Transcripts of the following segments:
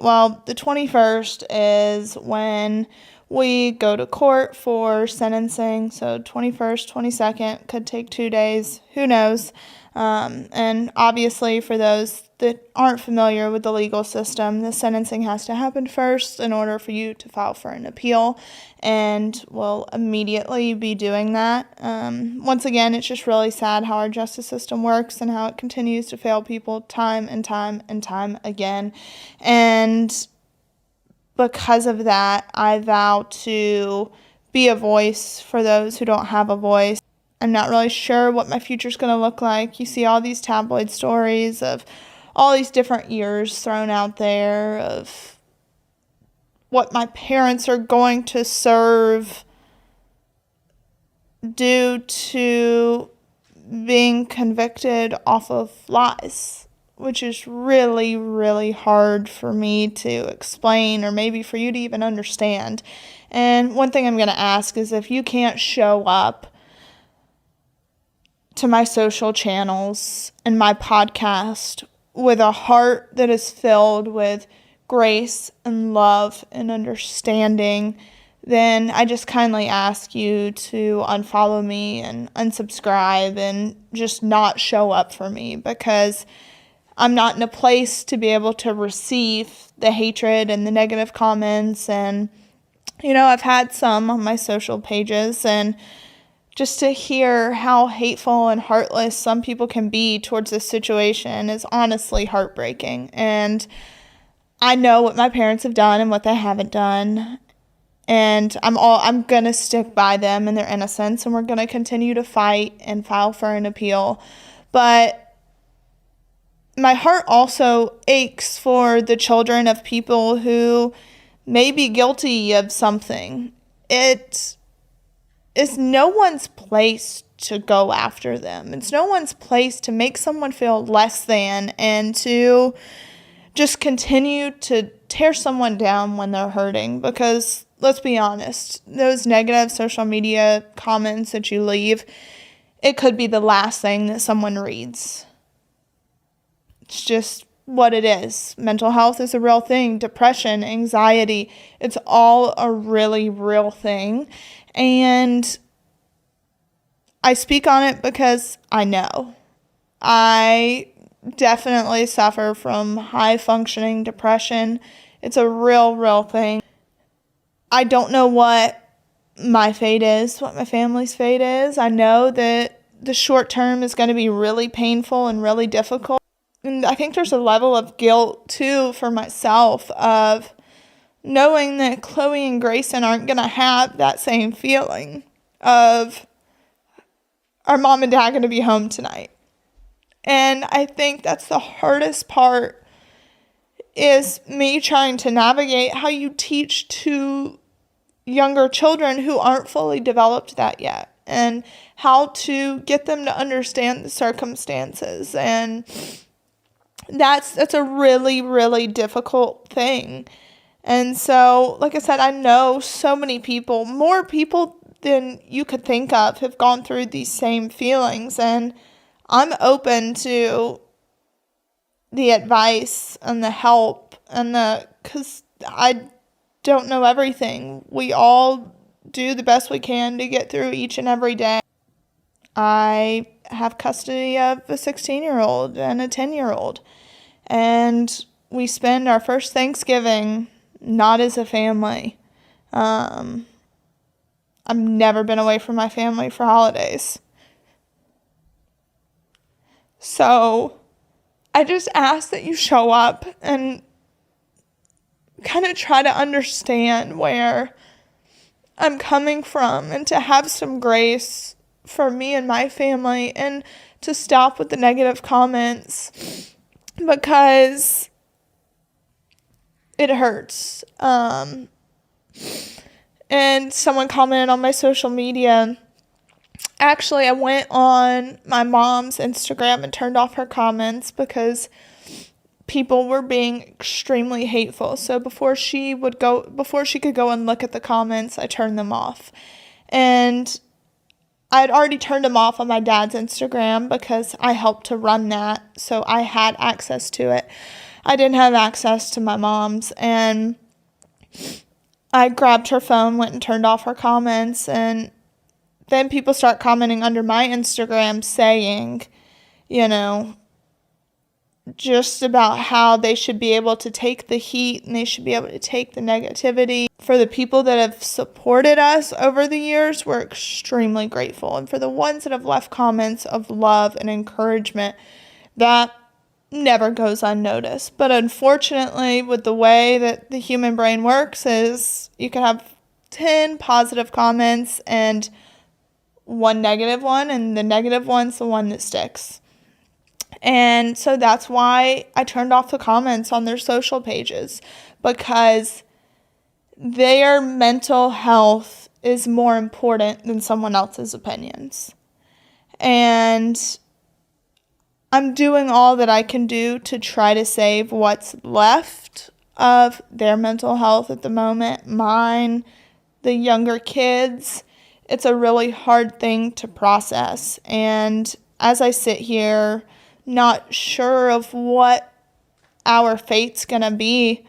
the 21st is when we go to court for sentencing. So 21st, 22nd, could take 2 days, who knows. And obviously for those that aren't familiar with the legal system, the sentencing has to happen first in order for you to file for an appeal, and we'll immediately be doing that. Once again, it's just really sad how our justice system works and how it continues to fail people time and time and time again. And because of that, I vow to be a voice for those who don't have a voice. I'm not really sure what my future's going to look like. You see all these tabloid stories of all these different years thrown out there of what my parents are going to serve due to being convicted off of lies, which is really, really hard for me to explain, or maybe for you to even understand. And one thing I'm going to ask is, if you can't show up to my social channels and my podcast with a heart that is filled with grace and love and understanding, then I just kindly ask you to unfollow me and unsubscribe and just not show up for me, because I'm not in a place to be able to receive the hatred and the negative comments. And, I've had some on my social pages, and just to hear how hateful and heartless some people can be towards this situation is honestly heartbreaking. And I know what my parents have done and what they haven't done. And I'm going to stick by them and their innocence, and we're going to continue to fight and file for an appeal. But my heart also aches for the children of people who may be guilty of something. It is no one's place to go after them. It's no one's place to make someone feel less than and to just continue to tear someone down when they're hurting. Because let's be honest, those negative social media comments that you leave, it could be the last thing that someone reads. It's just what it is. Mental health is a real thing. Depression, anxiety, it's all a really real thing. And I speak on it because I know. I definitely suffer from high-functioning depression. It's a real thing. I don't know what my fate is, what my family's fate is. I know that the short term is going to be really painful and really difficult. And I think there's a level of guilt, too, for myself of knowing that Chloe and Grayson aren't going to have that same feeling of our mom and dad going to be home tonight. And I think that's the hardest part, is me trying to navigate how you teach to younger children who aren't fully developed that yet, and how to get them to understand the circumstances. And that's a really difficult thing. And so, like I said, I know so many people, more people than you could think of, have gone through these same feelings. And I'm open to the advice and the help because I don't know everything. We all do the best we can to get through each and every day. I have custody of a 16-year-old and a 10-year-old. And we spend our first Thanksgiving not as a family. I've never been away from my family for holidays. So I just ask that you show up and kind of try to understand where I'm coming from, and to have some grace for me and my family, and to stop with the negative comments, because it hurts. And someone commented on my social media. Actually, I went on my mom's Instagram and turned off her comments because people were being extremely hateful. So before she could go and look at the comments, I turned them off. And I had already turned them off on my dad's Instagram because I helped to run that, so I had access to it. I didn't have access to my mom's, and I grabbed her phone, went and turned off her comments, and then people start commenting under my Instagram saying, just about how they should be able to take the heat and they should be able to take the negativity. For the people that have supported us over the years, we're extremely grateful. And for the ones that have left comments of love and encouragement, that never goes unnoticed. But unfortunately, with the way that the human brain works, is you can have 10 positive comments and one negative one, and the negative one's the one that sticks. And so that's why I turned off the comments on their social pages, because their mental health is more important than someone else's opinions. And I'm doing all that I can do to try to save what's left of their mental health at the moment, mine, the younger kids. It's a really hard thing to process. And as I sit here, not sure of what our fate's gonna be,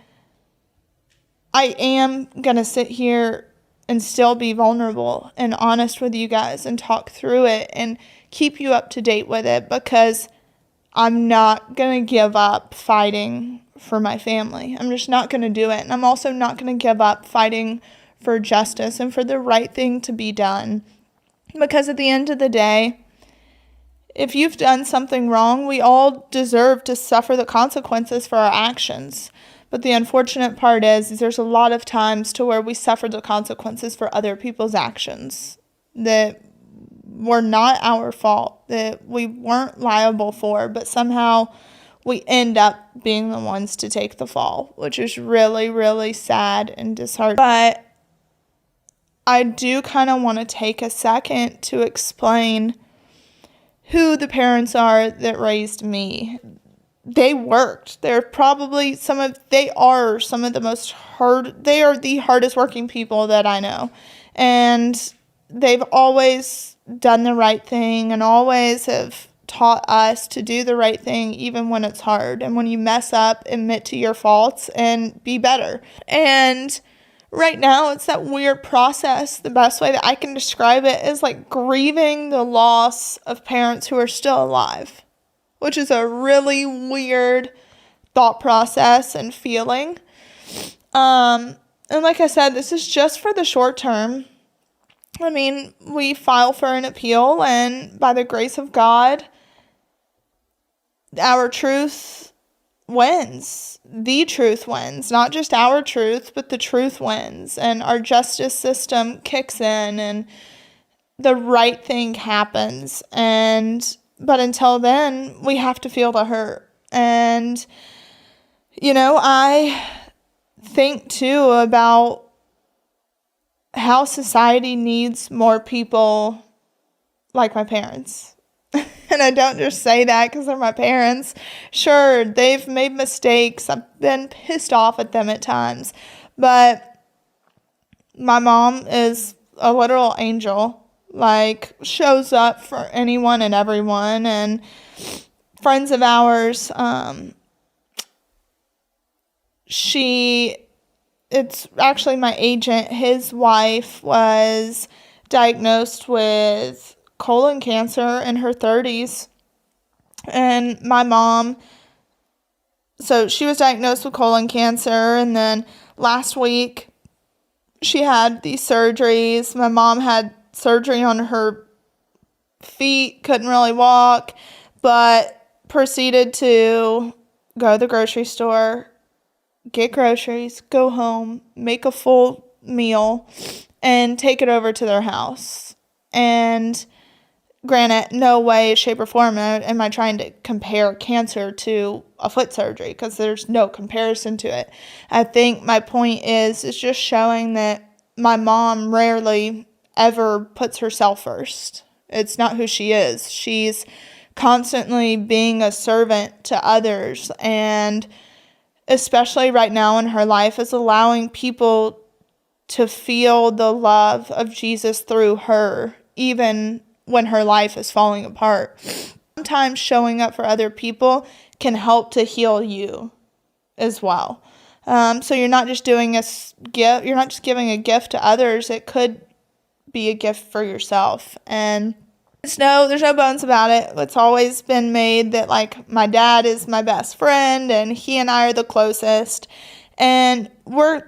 I am gonna sit here and still be vulnerable and honest with you guys and talk through it and keep you up to date with it, because I'm not gonna give up fighting for my family. I'm just not gonna do it. And I'm also not gonna give up fighting for justice and for the right thing to be done. Because at the end of the day, if you've done something wrong, we all deserve to suffer the consequences for our actions. But the unfortunate part is there's a lot of times to where we suffer the consequences for other people's actions that were not our fault, that we weren't liable for, but somehow we end up being the ones to take the fall, which is really, really sad and disheartening. But I do kind of want to take a second to explain who the parents are that raised me. They worked. They are some of the the hardest working people that I know. And they've always done the right thing and always have taught us to do the right thing even when it's hard. And when you mess up, admit to your faults and be better. And right now, it's that weird process. The best way that I can describe it is like grieving the loss of parents who are still alive, which is a really weird thought process and feeling. And like I said, this is just for the short term. I mean, we file for an appeal, and by the grace of God, our truth wins. The truth wins. Not just our truth, but the truth wins. And our justice system kicks in and the right thing happens. But until then, we have to feel the hurt. And, I think too about how society needs more people like my parents. And I don't just say that because they're my parents. Sure, they've made mistakes. I've been pissed off at them at times. But my mom is a literal angel. Like, shows up for anyone and everyone. And friends of ours, it's actually my agent. His wife was diagnosed with colon cancer in her 30s. And my mom, so she was diagnosed with colon cancer, and then last week she had these surgeries. My mom had surgery on her feet, couldn't really walk, but proceeded to go to the grocery store, get groceries, go home, make a full meal, and take it over to their house. And granted, no way, shape, or form am I trying to compare cancer to a foot surgery, because there's no comparison to it. I think my point is just showing that my mom rarely ever puts herself first. It's not who she is. She's constantly being a servant to others, and especially right now in her life, is allowing people to feel the love of Jesus through her, even when her life is falling apart. Sometimes showing up for other people can help to heal you. as well. So you're not just doing a gift, you're not just giving a gift to others, it could be a gift for yourself. And there's no bones about it. It's always been made that, like, my dad is my best friend and he and I are the closest. And we're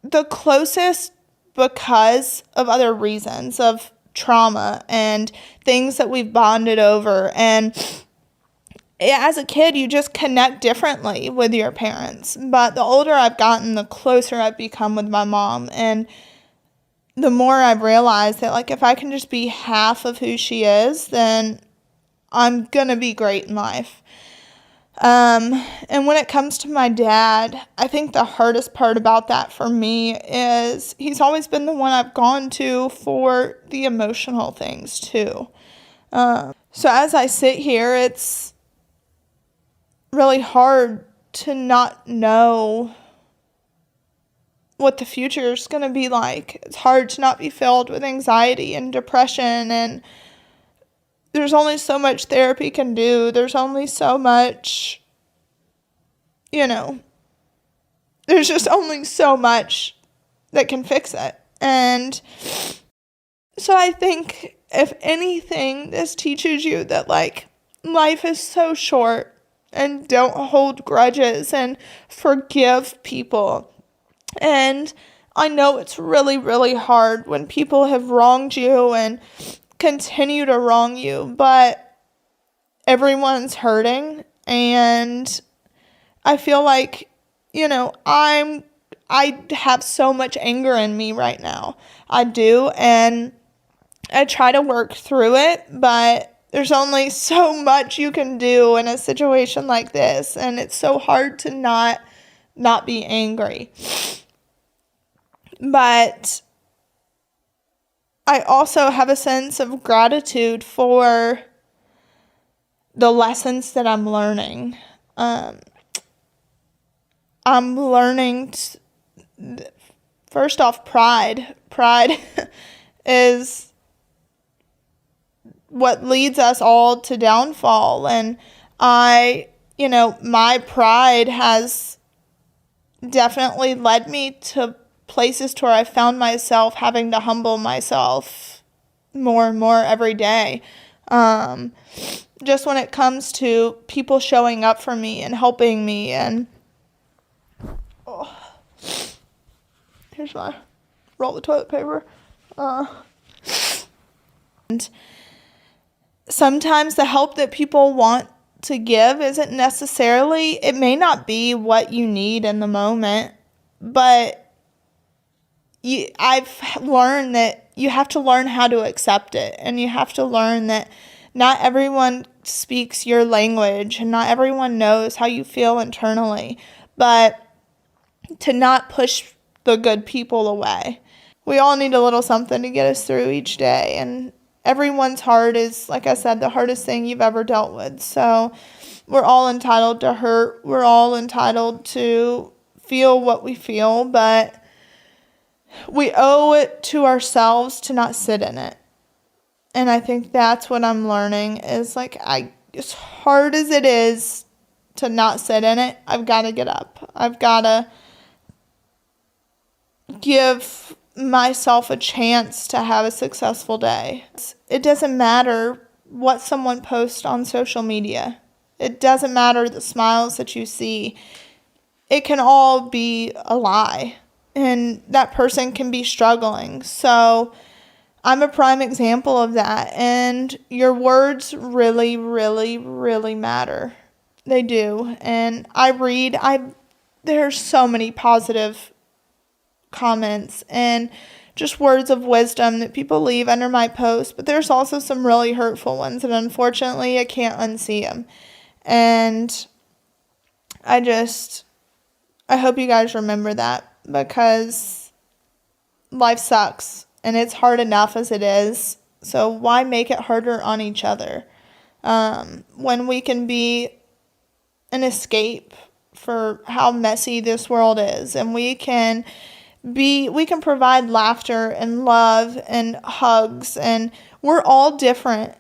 the closest because of other reasons, of trauma and things that we've bonded over. And as a kid, you just connect differently with your parents. But the older I've gotten, the closer I've become with my mom. And the more I've realized that, like, if I can just be half of who she is, then I'm going to be great in life. And when it comes to my dad, I think the hardest part about that for me is he's always been the one I've gone to for the emotional things too. So as I sit here, it's really hard to not know what the future is going to be like. It's hard to not be filled with anxiety and depression, and there's only so much therapy can do. There's only so much, there's just only so much that can fix it. And so I think, if anything, this teaches you that, like, life is so short, and don't hold grudges and forgive people. And I know it's really, really hard when people have wronged you and continue to wrong you, but everyone's hurting, and I feel like, I have so much anger in me right now. I do, and I try to work through it, but there's only so much you can do in a situation like this, and it's so hard to not be angry. But I also have a sense of gratitude for the lessons that I'm learning. I'm learning, first off, pride. Pride is what leads us all to downfall. And my pride has definitely led me to places to where I found myself having to humble myself more and more every day. Just when it comes to people showing up for me and helping me. And here's my roll of toilet paper. And sometimes the help that people want to give isn't necessarily, it may not be what you need in the moment, but I've learned that you have to learn how to accept it, and you have to learn that not everyone speaks your language, and not everyone knows how you feel internally, but to not push the good people away. We all need a little something to get us through each day, and everyone's heart is, like I said, the hardest thing you've ever dealt with. So we're all entitled to hurt. We're all entitled to feel what we feel, but we owe it to ourselves to not sit in it. And I think that's what I'm learning is, like, as hard as it is to not sit in it, I've got to get up. I've got to give myself a chance to have a successful day. It doesn't matter what someone posts on social media. It doesn't matter the smiles that you see. It can all be a lie, and that person can be struggling. So I'm a prime example of that, and your words really, really, really matter. They do. And there's so many positive comments and just words of wisdom that people leave under my post, but there's also some really hurtful ones, and unfortunately I can't unsee them. And I hope you guys remember that, because life sucks and it's hard enough as it is, so why make it harder on each other when we can be an escape for how messy this world is, and we can provide laughter and love and hugs, and we're all different.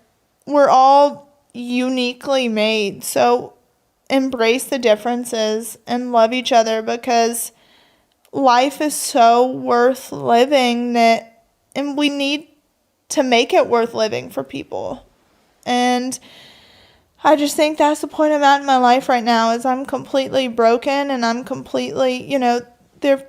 We're all uniquely made. So embrace the differences and love each other, because life is so worth living and we need to make it worth living for people. And I just think that's the point I'm at in my life right now, is I'm completely broken, and I'm completely, there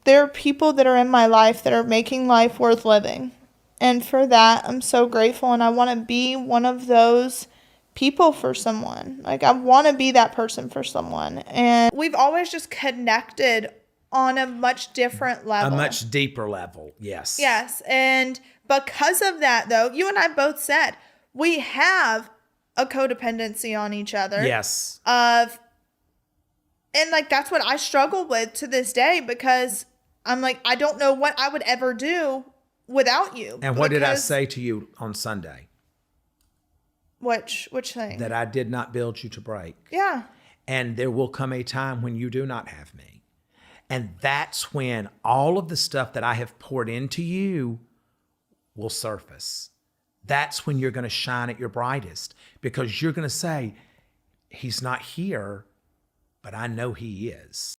are people that are in my life that are making life worth living. And for that, I'm so grateful, and I want to be one of those people for someone. Like, I want to be that person for someone. And we've always just connected on a much different level. A much deeper level, yes. Yes, and because of that, though, you and I both said we have a codependency on each other. Yes. And like, that's what I struggle with to this day, because I'm like, I don't know what I would ever do without you. And what did I say to you on Sunday? Which thing? That I did not build you to break. Yeah. And there will come a time when you do not have me. And that's when all of the stuff that I have poured into you will surface. That's when you're going to shine at your brightest, because you're going to say, he's not here, but I know he is.